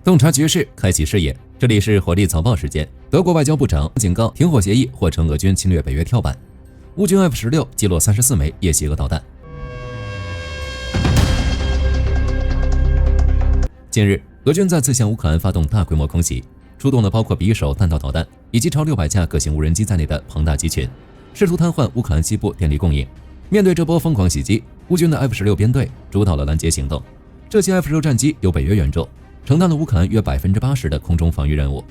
洞察局势，开启视野。这里是火力早报时间。德国外交部长警告，停火协议或成俄军侵略北约跳板。乌军 F-16击落34枚夜袭俄导弹。近日，俄军再次向乌克兰发动大规模空袭，出动了包括匕首弹道导弹以及超600架各型无人机在内的庞大机群，试图瘫痪乌克兰西部电力供应。面对这波疯狂袭击，乌军的 F-16编队主导了拦截行动。这些 F-16战机由北约援助，承担了乌克兰约80%的空中防御任务。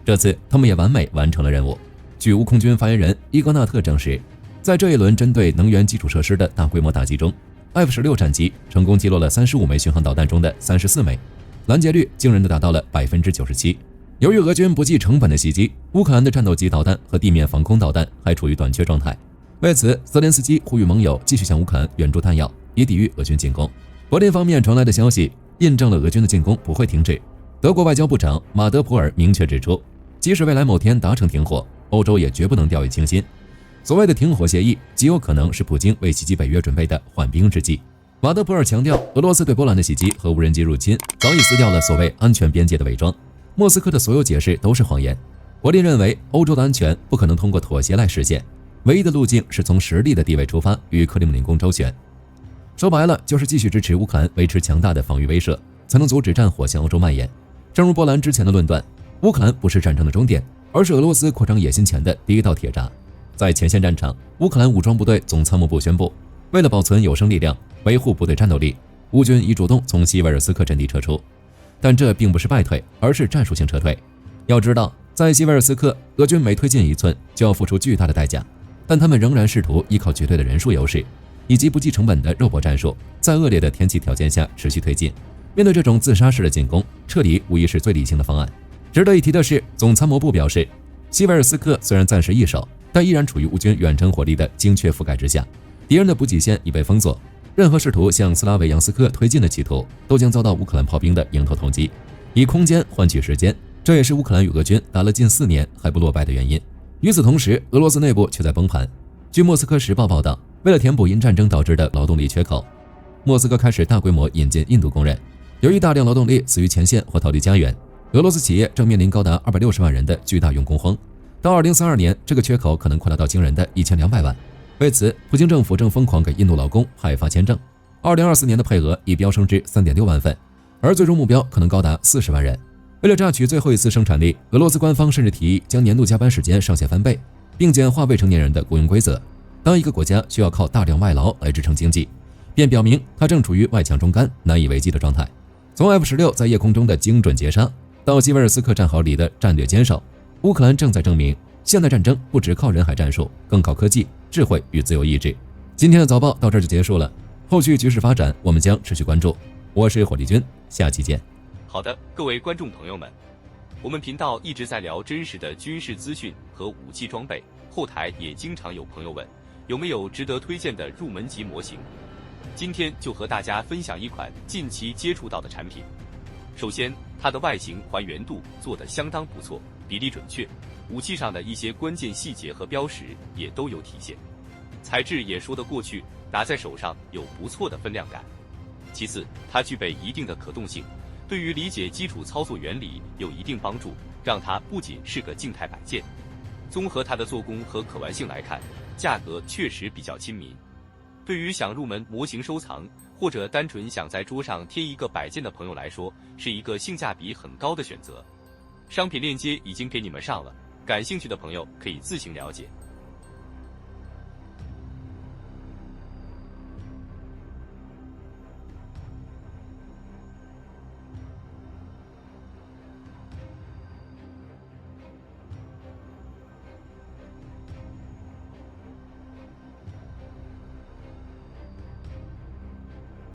这次他们也完美完成了任务。据乌空军发言人伊戈纳特证实，在这一轮针对能源基础设施的大规模打击中， F-16战机成功击落了35枚巡航导弹中的34枚，拦截率惊人的达到了97%。由于俄军不计成本的袭击，乌克兰的战斗机导弹和地面防空导弹还处于短缺状态。为此，泽连斯基呼吁盟友继续向乌克兰援助弹药，以抵御俄军进攻。柏林方面传来的消息印证了俄军的进攻不会停止。德国外交部长马德普尔明确指出，即使未来某天达成停火，欧洲也绝不能掉以轻心。所谓的停火协议极有可能是普京为袭击北约准备的缓兵之计。马德普尔强调，俄罗斯对波兰的袭击和无人机入侵早已撕掉了所谓安全边界的伪装，莫斯科的所有解释都是谎言。柏林认为，欧洲的安全不可能通过妥协来实现，唯一的路径是从实力的地位出发，与克里姆林宫周旋。说白了，就是继续支持乌克兰维持强大的防御威慑，才能阻止战火向欧洲蔓延。正如波兰之前的论断，乌克兰不是战争的终点，而是俄罗斯扩张野心前的第一道铁闸。在前线战场，乌克兰武装部队总参谋部宣布，为了保存有生力量，维护部队战斗力，乌军已主动从西维尔斯克阵地撤出。但这并不是败退，而是战术性撤退。要知道，在西维尔斯克，俄军每推进1寸就要付出巨大的代价，但他们仍然试图依靠绝对的人数优势以及不计成本的肉搏战术，在恶劣的天气条件下持续推进。面对这种自杀式的进攻，撤离无疑是最理性的方案。值得一提的是，总参谋部表示，西维尔斯克虽然暂时易手，但依然处于乌军远程火力的精确覆盖之下，敌人的补给线已被封锁，任何试图向斯拉维扬斯克推进的企图都将遭到乌克兰炮兵的迎头痛击。以空间换取时间，这也是乌克兰与俄军打了近4年还不落败的原因。与此同时，俄罗斯内部却在崩盘。据莫斯科时报报道，为了填补因战争导致的劳动力缺口，莫斯科开始大规模引进印度工人。由于大量劳动力死于前线或逃离家园，俄罗斯企业正面临高达260万人的巨大用工荒。到2032年，这个缺口可能扩大到惊人的1200万。为此，普京政府正疯狂给印度劳工派发签证。2024年的配额已飙升至3.6万份，而最终目标可能高达40万人。为了榨取最后一丝生产力，俄罗斯官方甚至提议将年度加班时间上限翻倍，并简化未成年人的雇佣规则。当一个国家需要靠大量外劳来支撑经济，便表明它正处于外强中干、难以为继的状态。从 F-16在夜空中的精准截杀，到西维尔斯克战壕里的战略坚守，乌克兰正在证明，现代战争不只靠人海战术，更靠科技、智慧与自由意志。今天的早报到这儿就结束了，后续局势发展我们将持续关注。我是火力军，下期见。好的，各位观众朋友们，我们频道一直在聊真实的军事资讯和武器装备，后台也经常有朋友问，有没有值得推荐的入门级模型？今天就和大家分享一款近期接触到的产品。首先，它的外形还原度做得相当不错，比例准确，武器上的一些关键细节和标识也都有体现，材质也说得过去，拿在手上有不错的分量感。其次，它具备一定的可动性，对于理解基础操作原理有一定帮助，让它不仅是个静态摆件。综合它的做工和可玩性来看，价格确实比较亲民。对于想入门模型收藏，或者单纯想在桌上贴一个摆件的朋友来说，是一个性价比很高的选择。商品链接已经给你们上了，感兴趣的朋友可以自行了解。